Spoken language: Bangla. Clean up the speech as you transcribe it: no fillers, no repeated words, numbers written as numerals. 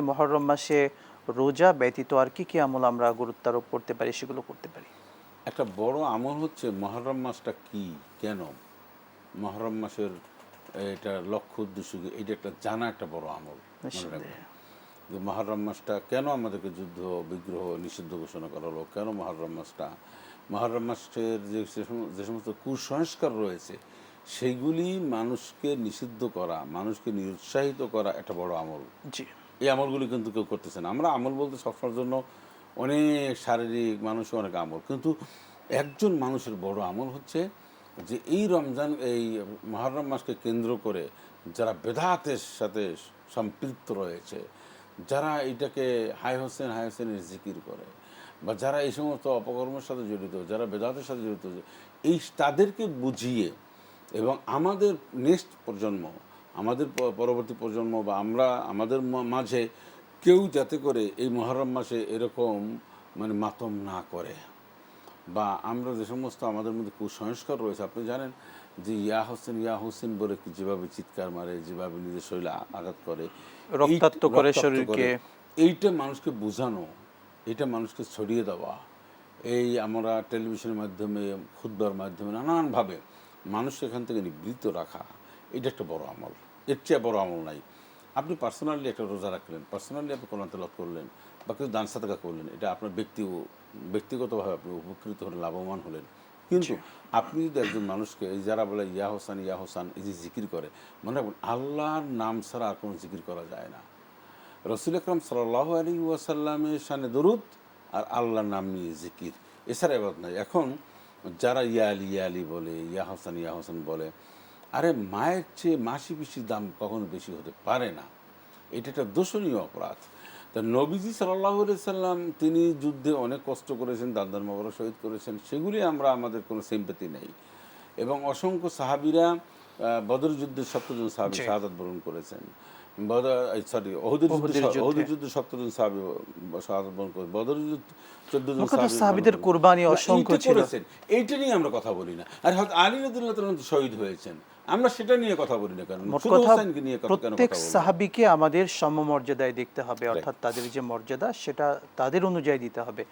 মুহররম মাসে রোজা ব্যতীত আর কি আমল আমরা গুরুত্ব আরোপ করতে পারি, সেগুলো করতে পারি? একটা বড় আমল হচ্ছে মহরম মাসটা কি, কেন মহরম মাসের এটা লক্ষ্য উদ্দেশ্য কি, এটা একটা জানা একটা বড় আমল। মনে রাখবেন নিঃসন্দেহে। যে মহরম মাসটা কেন আমাদেরকে যুদ্ধ বিগ্রহ নিষিদ্ধ ঘোষণা করা হলো, কেন মহরম মাসটা, মহরম মাসের যে সমস্ত কুসংস্কার রয়েছে সেইগুলি মানুষকে নিষিদ্ধ করা, মানুষকে নিরুৎসাহিত করা একটা বড় আমল। জি। এই আমলগুলি কিন্তু কেউ করতেছে না। আমরা আমল বলতে সবসময়ের জন্য অনেক শারীরিক, মানুষের অনেক আমল, কিন্তু একজন মানুষের বড় আমল হচ্ছে যে এই রমজান, এই মুহররম মাসকে কেন্দ্র করে যারা বেদাতের সাথে সম্পৃক্ত রয়েছে, যারা এটাকে হাই হোসেনের জিকির করে, বা যারা এই সমস্ত অপকর্মের সাথে জড়িত, যারা বেদাতের সাথে জড়িত, এই তাদেরকে বুঝিয়ে এবং আমাদের নেক্সট প্রজন্ম, আমাদের পরবর্তী প্রজন্ম বা আমরা আমাদের মাঝে কেউ যাতে করে এই মুহররম মাসে এরকম মানে মাতম না করে, বা আমরা যে সমস্ত আমাদের মধ্যে কুসংস্কার রয়েছে, আপনি জানেন যে ইয়া হোসেন বলে যেভাবে চিৎকার মারে, যেভাবে নিজের শরীরে আঘাত করে, রক্তাক্ত করে রক্তাক্ত শরীরকে। করে, এইটা মানুষকে বোঝানো, এটা মানুষকে ছড়িয়ে দেওয়া, এই আমরা টেলিভিশনের মাধ্যমে, খুতবার মাধ্যমে নানানভাবে মানুষ এখান থেকে নিবৃত্ত রাখা, এটা একটা বড় আমল। এর চেয়ে বড় আমল নাই। আপনি পার্সোনালি একটা রোজা রাখলেন, পার্সোনালি আপনি কোরআন তেলাওয়াত করলেন, বা কেউ দান সাদকা করলেন, এটা আপনার ব্যক্তিগতভাবে আপনি উপকৃত হলেন, লাভবান হলেন। কিন্তু আপনি যদি একজন মানুষকে, এই যারা বলে ইয়া হোসান এই যে জিকির করে, মনে রাখবেন আল্লাহর নাম ছাড়া আর কোনো জিকির করা যায় না। রসুল আকরাম সাল্লাল্লাহু আলাইহি ওয়াসাল্লামের শানে দরুদ আর আল্লাহর নাম নিয়ে জিকির, এছাড়া এবাদত নাই। এখন যারা ইয়া আলী বলে, ইয়া হোসেন বলে, আরে মায়ের চেয়ে মাসি পিসির দাম কখনো বেশি হতে পারে না। এটা একটা দোষণীয় অপরাধ। তা নবীজি সাল্লাল্লাহু আলাইহি সাল্লাম তিনি যুদ্ধে অনেক কষ্ট করেছেন, দাদার মাবারা শহীদ করেছেন, সেগুলি আমরা আমাদের কোনো সিম্পাতি নেই। এবং অসংখ্য সাহাবীরা বদর যুদ্ধের ৭০ জন সাহাবী জি। শাহাদাত বরণ করেছেন। উহুদের যুদ্ধে অহুদের যুদ্ধে ৭০ জন সাহাবী শাহাদাত বরণ করেছেন। বদর যুদ্ধে ১৪ জন মুখ্যত সাহাবী বরণ সাহাবীদের করেন। কুরবানি না, অসংখ্য এইটা ছিল। করেছেন, এইটা নিয়ে আমরা কথা বলি না। আর হযরত আলী রাদিয়াল্লাহু তাআলা শহীদ হয়েছেন, আমরা সেটা নিয়ে কথা বলি না কেন? মোট শুধু কথা, হোসেনকে নিয়ে কেন প্রত্যেক কথা বলবো? সাহাবীকে আমাদের সমমর্যাদায় দেখতে হবে, রাইট। অর্থাৎ তাদের যে মর্যাদা সেটা তাদের অনুযায়ী দিতে হবে।